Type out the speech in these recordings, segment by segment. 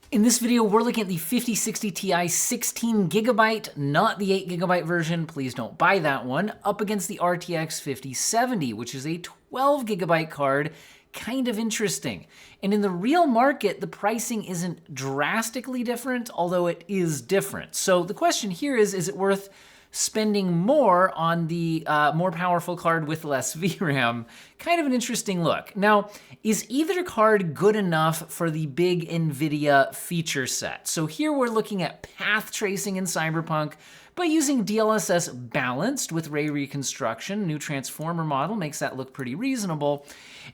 In this video, we're looking at the 5060 Ti 16 gigabyte, not the 8 gigabyte version. Please don't buy that one, up against the RTX 5070, which is a 12 gigabyte card. Kind of interesting. And in the real market, the pricing isn't drastically different, although it is different. So the question here is it worth spending more on the more powerful card with less VRAM? Kind of an interesting look. Now, is either card good enough for the big Nvidia feature set? So here we're looking at path tracing in Cyberpunk, but using DLSS balanced with ray reconstruction. New transformer model makes that look pretty reasonable.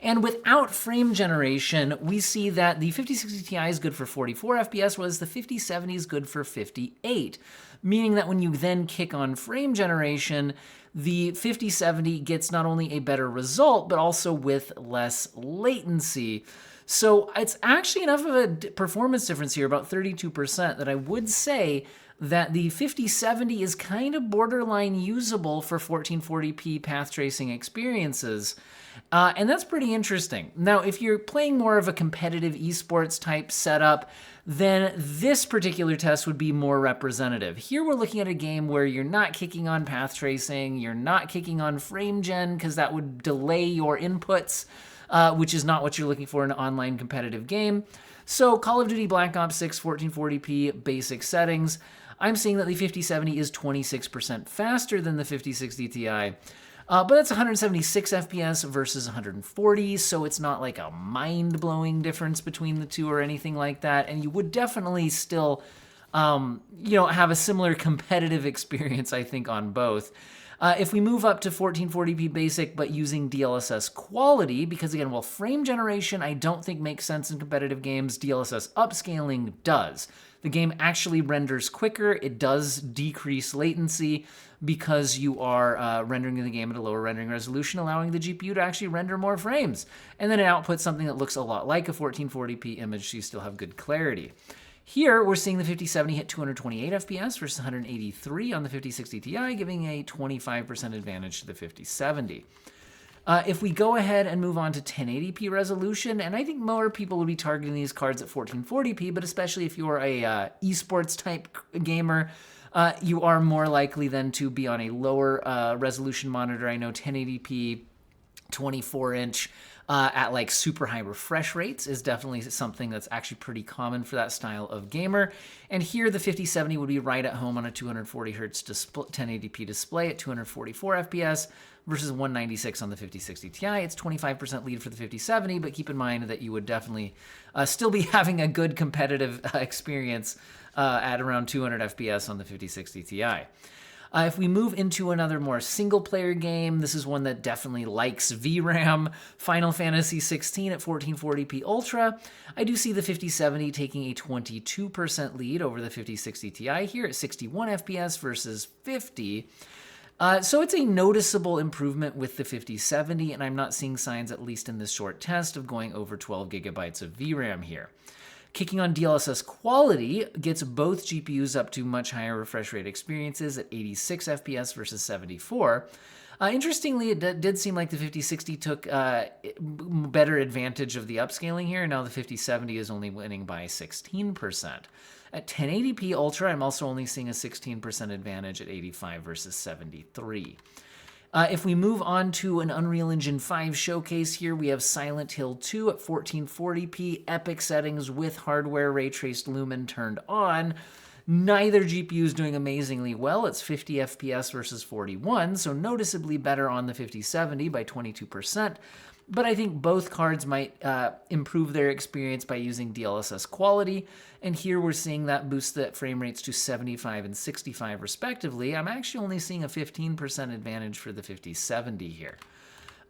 And without frame generation, we see that the 5060 Ti is good for 44 FPS, whereas the 5070 is good for 58. Meaning that when you then kick on frame generation, the 5070 gets not only a better result, but also with less latency. So it's actually enough of a performance difference here, about 32%, that I would say that the 5070 is kind of borderline usable for 1440p path tracing experiences. And that's pretty interesting. Now, if you're playing more of a competitive esports type setup, then this particular test would be more representative. Here we're looking at a game where you're not kicking on path tracing, you're not kicking on frame gen because that would delay your inputs, which is not what you're looking for in an online competitive game. So Call of Duty Black Ops 6 1440p basic settings, I'm seeing that the 5070 is 26% faster than the 5060 Ti. But that's 176 FPS versus 140, so it's not like a mind-blowing difference between the two or anything like that. And you would definitely still, have a similar competitive experience, I think, on both. If we move up to 1440p basic, but using DLSS quality, because again, while frame generation I don't think makes sense in competitive games, DLSS upscaling does. The game actually renders quicker. It does decrease latency because you are rendering the game at a lower rendering resolution, allowing the GPU to actually render more frames. And then it outputs something that looks a lot like a 1440p image, so you still have good clarity. Here, we're seeing the 5070 hit 228 FPS versus 183 on the 5060 Ti, giving a 25% advantage to the 5070. If we go ahead and move on to 1080p resolution, and I think more people will be targeting these cards at 1440p, but especially if you're a esports type gamer, you are more likely then to be on a lower resolution monitor. I know 1080p 24-inch at like super high refresh rates is definitely something that's actually pretty common for that style of gamer. And here the 5070 would be right at home on a 240 hertz 1080p display at 244 FPS versus 196 on the 5060 Ti. It's 25% lead for the 5070, but keep in mind that you would definitely still be having a good competitive experience at around 200 FPS on the 5060 Ti. If we move into another more single-player game, this is one that definitely likes VRAM, Final Fantasy 16 at 1440p Ultra. I do see the 5070 taking a 22% lead over the 5060 Ti here at 61 FPS versus 50. So it's a noticeable improvement with the 5070, and I'm not seeing signs, at least in this short test, of going over 12 gigabytes of VRAM here. Kicking on DLSS quality gets both GPUs up to much higher refresh rate experiences at 86 FPS versus 74. Interestingly, it did seem like the 5060 took better advantage of the upscaling here. Now the 5070 is only winning by 16%. At 1080p Ultra, I'm also only seeing a 16% advantage at 85 versus 73. If we move on to an Unreal Engine 5 showcase here, we have Silent Hill 2 at 1440p, epic settings with hardware ray traced lumen turned on. Neither GPU is doing amazingly well. It's 50 FPS versus 41, so noticeably better on the 5070 by 22%. But I think both cards might improve their experience by using DLSS quality. And here we're seeing that boost the frame rates to 75 and 65 respectively. I'm actually only seeing a 15% advantage for the 5070 here.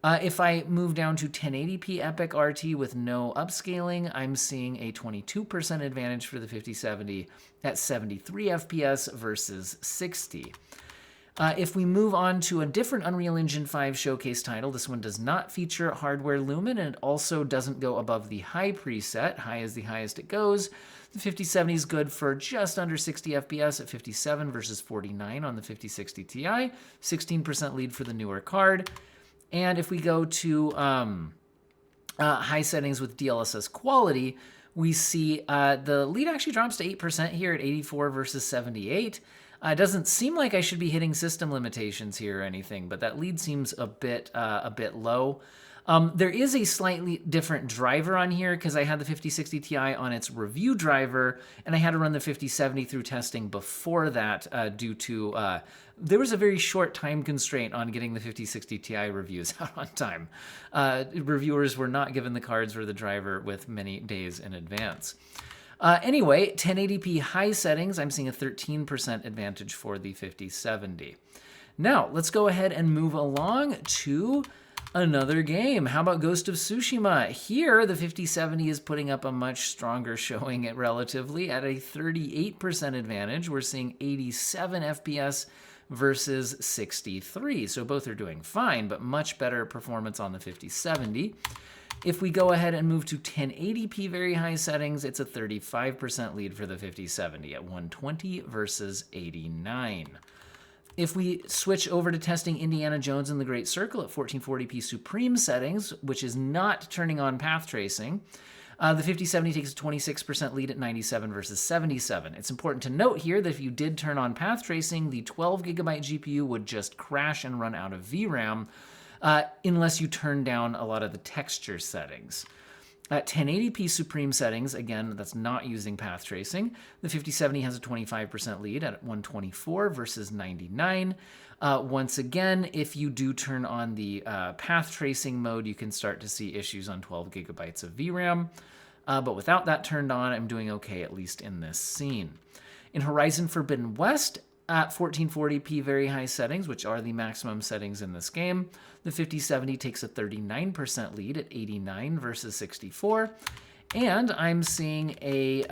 If I move down to 1080p Epic RT with no upscaling, I'm seeing a 22% advantage for the 5070 at 73 FPS versus 60. If we move on to a different Unreal Engine 5 showcase title, this one does not feature hardware lumen, and it also doesn't go above the high preset. High is the highest it goes. The 5070 is good for just under 60 FPS at 57 versus 49 on the 5060 Ti. 16% lead for the newer card. And if we go to high settings with DLSS quality, we see the lead actually drops to 8% here at 84 versus 78. It doesn't seem like I should be hitting system limitations here or anything, but that lead seems a bit low. There is a slightly different driver on here because I had the 5060 Ti on its review driver, and I had to run the 5070 through testing before that due to there was a very short time constraint on getting the 5060 Ti reviews out on time. Reviewers were not given the cards or the driver with many days in advance. Anyway, 1080p high settings, I'm seeing a 13% advantage for the 5070. Now, let's go ahead and move along to another game. How about Ghost of Tsushima? Here, the 5070 is putting up a much stronger showing at relatively at a 38% advantage. We're seeing 87 FPS versus 63. So both are doing fine, but much better performance on the 5070. If we go ahead and move to 1080p very high settings, it's a 35% lead for the 5070 at 120 versus 89. If we switch over to testing Indiana Jones and the Great Circle at 1440p Supreme settings, which is not turning on path tracing, the 5070 takes a 26% lead at 97 versus 77. It's important to note here that if you did turn on path tracing, the 12GB GPU would just crash and run out of VRAM unless you turn down a lot of the texture settings. At 1080p Supreme settings, again, that's not using path tracing, the 5070 has a 25% lead at 124 versus 99. Once again, if you do turn on the path tracing mode, you can start to see issues on 12GB of VRAM. But without that turned on, I'm doing okay, at least in this scene. In Horizon Forbidden West, at 1440p very high settings, which are the maximum settings in this game, the 5070 takes a 39% lead at 89 versus 64. And I'm seeing a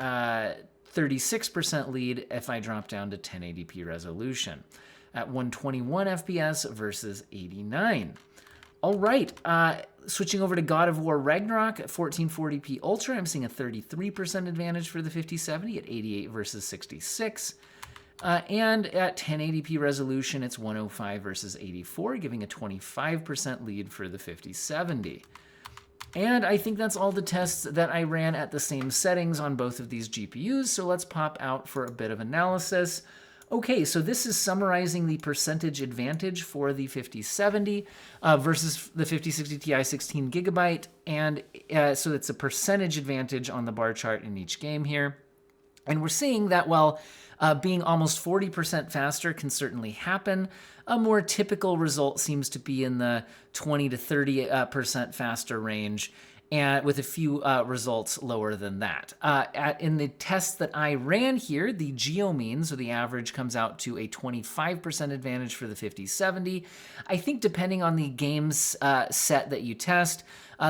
36% lead if I drop down to 1080p resolution at 121 FPS versus 89. All right, switching over to God of War Ragnarok at 1440p Ultra, I'm seeing a 33% advantage for the 5070 at 88 versus 66. And at 1080p resolution, it's 105 versus 84, giving a 25% lead for the 5070. And I think that's all the tests that I ran at the same settings on both of these GPUs, so let's pop out for a bit of analysis. Okay, so this is summarizing the percentage advantage for the 5070 versus the 5060 Ti 16GB, and so it's a percentage advantage on the bar chart in each game here. And we're seeing that while being almost 40% faster can certainly happen, a more typical result seems to be in the 20 to 30% faster range, and with a few results lower than that. In the tests that I ran here, the geo mean, so the average, comes out to a 25% advantage for the 5070. I think depending on the game's set that you test,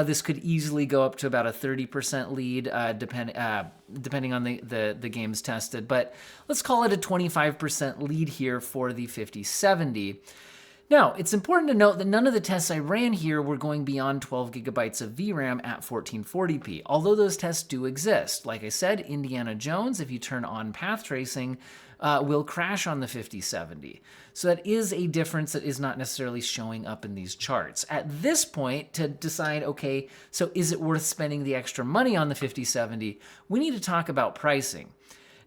this could easily go up to about a 30% lead, depending on the games tested. But let's call it a 25% lead here for the 5070. Now, it's important to note that none of the tests I ran here were going beyond 12GB of VRAM at 1440p, although those tests do exist. Like I said, Indiana Jones, if you turn on path tracing, will crash on the 5070. So that is a difference that is not necessarily showing up in these charts. At this point, to decide, okay, so is it worth spending the extra money on the 5070, we need to talk about pricing.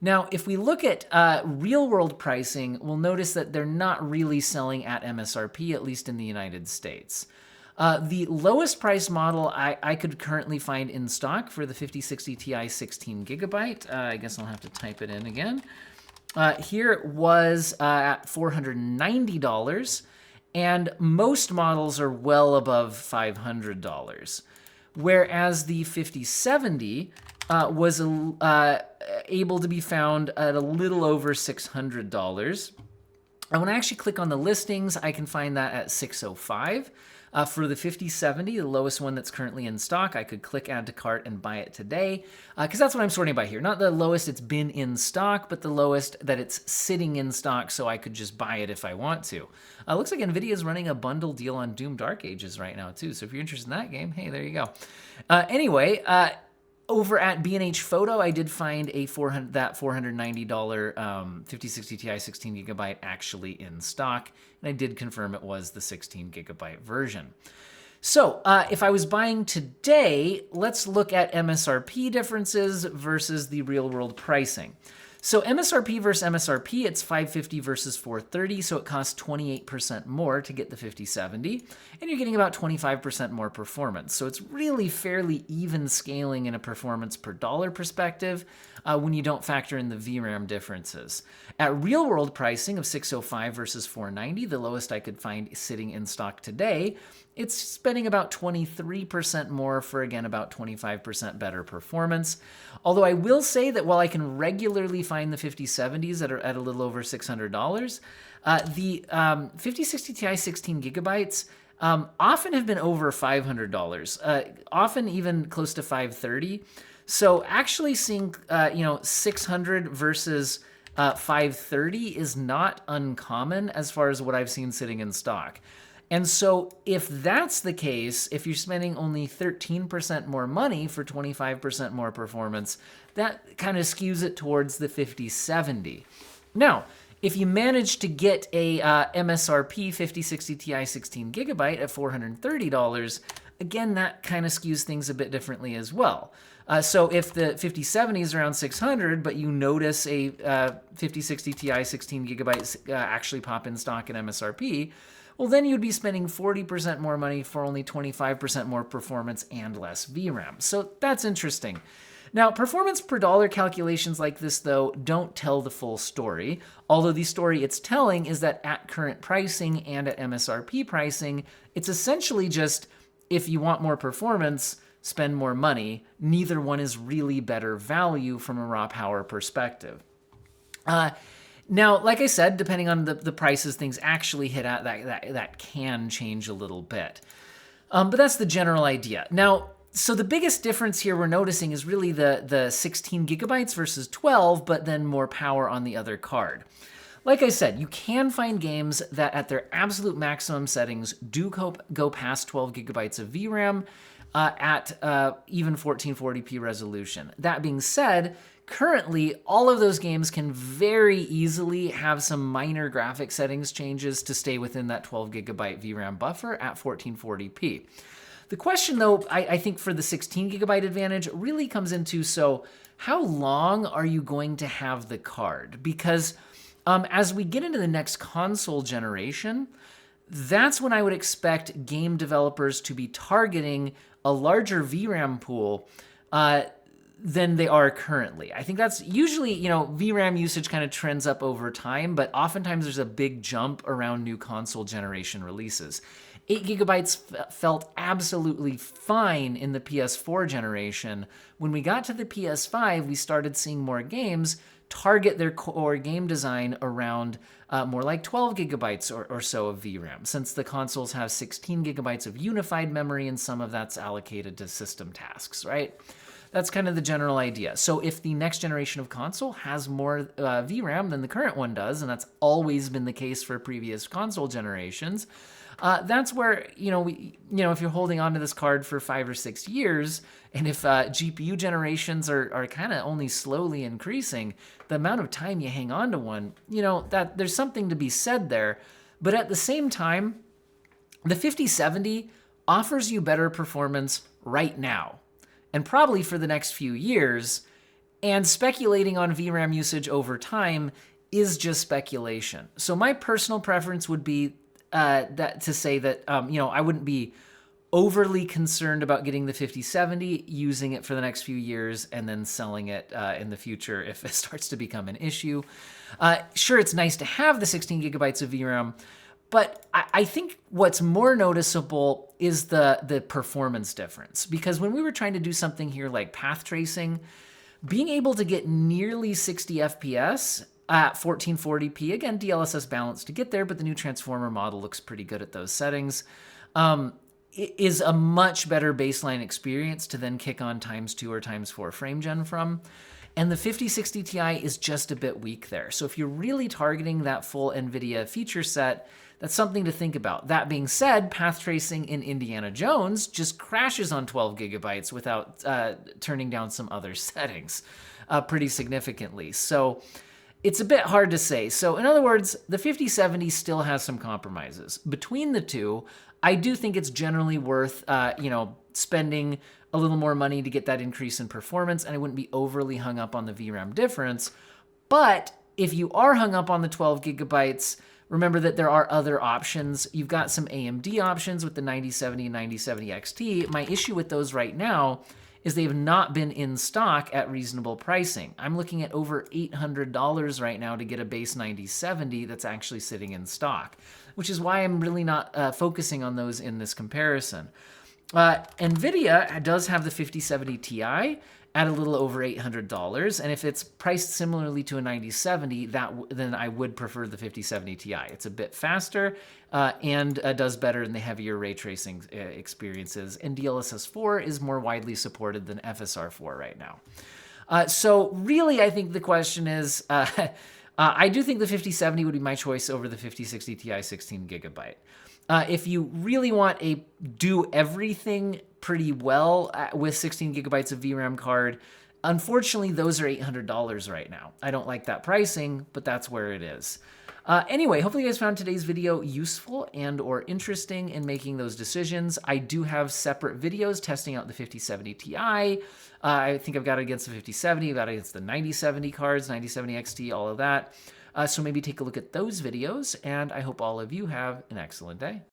Now, if we look at real-world pricing, we'll notice that they're not really selling at MSRP, at least in the United States. The lowest price model I could currently find in stock for the 5060 Ti 16GB, I guess I'll have to type it in again, here was at $490, and most models are well above $500. Whereas the 5070 was able to be found at a little over $600. And when I actually click on the listings, I can find that at $605. For the 5070, the lowest one that's currently in stock, I could click add to cart and buy it today, because that's what I'm sorting by here. Not the lowest it's been in stock, but the lowest that it's sitting in stock, so I could just buy it if I want to. Looks like Nvidia is running a bundle deal on Doom Dark Ages right now, too. So if you're interested in that game, hey, there you go. Anyway, over at B&H Photo, I did find that $490 5060 Ti 16GB actually in stock, and I did confirm it was the 16GB version. So if I was buying today, let's look at MSRP differences versus the real world pricing. So MSRP versus MSRP, it's $550 versus $430, so it costs 28% more to get the 5070, and you're getting about 25% more performance. So it's really fairly even scaling in a performance per dollar perspective when you don't factor in the VRAM differences. At real world pricing of $605 versus $490, the lowest I could find sitting in stock today, it's spending about 23% more for, again, about 25% better performance. Although I will say that while I can regularly find the 5070s that are at a little over $600, the 5060 Ti 16 gigabytes often have been over $500, often even close to $530. So actually seeing 600 versus 530 is not uncommon as far as what I've seen sitting in stock. And so if that's the case, if you're spending only 13% more money for 25% more performance, that kind of skews it towards the 5070. Now, if you manage to get a MSRP 5060 Ti 16 gigabyte at $430, again, that kind of skews things a bit differently as well. So if the 5070 is around 600, but you notice a 5060 Ti 16 gigabytes actually pop in stock at MSRP, well, then you'd be spending 40% more money for only 25% more performance and less VRAM. So that's interesting. Now, performance per dollar calculations like this, though, don't tell the full story, although the story it's telling is that at current pricing and at MSRP pricing, it's essentially just, if you want more performance, spend more money. Neither one is really better value from a raw power perspective. Now, like I said, depending on the prices things actually hit at, that can change a little bit. But that's the general idea. Now, so the biggest difference here we're noticing is really the 16 gigabytes versus 12, but then more power on the other card. Like I said, you can find games that at their absolute maximum settings do go past 12 gigabytes of VRAM at even 1440p resolution. That being said, currently, all of those games can very easily have some minor graphic settings changes to stay within that 12 gigabyte VRAM buffer at 1440p. The question, though, I think for the 16 gigabyte advantage really comes into, so how long are you going to have the card? Because as we get into the next console generation, that's when I would expect game developers to be targeting a larger VRAM pool than they are currently. I think that's usually, VRAM usage kind of trends up over time, but oftentimes there's a big jump around new console generation releases. 8 gigabytes felt absolutely fine in the PS4 generation. When we got to the PS5, we started seeing more games target their core game design around more like 12 gigabytes or so of VRAM, since the consoles have 16 gigabytes of unified memory and some of that's allocated to system tasks, right? That's kind of the general idea. So if the next generation of console has more VRAM than the current one does, and that's always been the case for previous console generations, that's where, if you're holding onto this card for 5 or 6 years, and if GPU generations are kind of only slowly increasing, the amount of time you hang on to one, that there's something to be said there. But at the same time, the 5070 offers you better performance right now, and probably for the next few years, and speculating on VRAM usage over time is just speculation. So my personal preference would be to say that I wouldn't be overly concerned about getting the 5070, using it for the next few years, and then selling it in the future if it starts to become an issue. Sure, it's nice to have the 16 gigabytes of VRAM, but I think what's more noticeable is the performance difference. Because when we were trying to do something here like path tracing, being able to get nearly 60 FPS at 1440p, again, DLSS balance to get there, but the new transformer model looks pretty good at those settings, is a much better baseline experience to then kick on ×2 or ×4 frame gen from. And the 5060 Ti is just a bit weak there. So if you're really targeting that full NVIDIA feature set, that's something to think about. That being said, path tracing in Indiana Jones just crashes on 12 gigabytes without turning down some other settings pretty significantly. So it's a bit hard to say. So in other words, the 5070 still has some compromises. Between the two, I do think it's generally worth, spending a little more money to get that increase in performance, and I wouldn't be overly hung up on the VRAM difference. But if you are hung up on the 12 gigabytes, remember that there are other options. You've got some AMD options with the 9070 and 9070 XT. My issue with those right now is they have not been in stock at reasonable pricing. I'm looking at over $800 right now to get a base 9070 that's actually sitting in stock, which is why I'm really not focusing on those in this comparison. Nvidia does have the 5070 Ti at a little over $800, and if it's priced similarly to a 9070, then I would prefer the 5070 Ti. It's a bit faster and does better in the heavier ray tracing experiences, and DLSS 4 is more widely supported than FSR 4 right now. So really, I think the question is, I do think the 5070 would be my choice over the 5060 Ti 16 gigabyte. If you really want a do everything pretty well with 16 gigabytes of VRAM card, unfortunately, those are $800 right now. I don't like that pricing, but that's where it is. Anyway, hopefully you guys found today's video useful and or interesting in making those decisions. I do have separate videos testing out the 5070 Ti. I think I've got it against the 5070, I've got it against the 9070 cards, 9070 XT, all of that. So maybe take a look at those videos, and I hope all of you have an excellent day.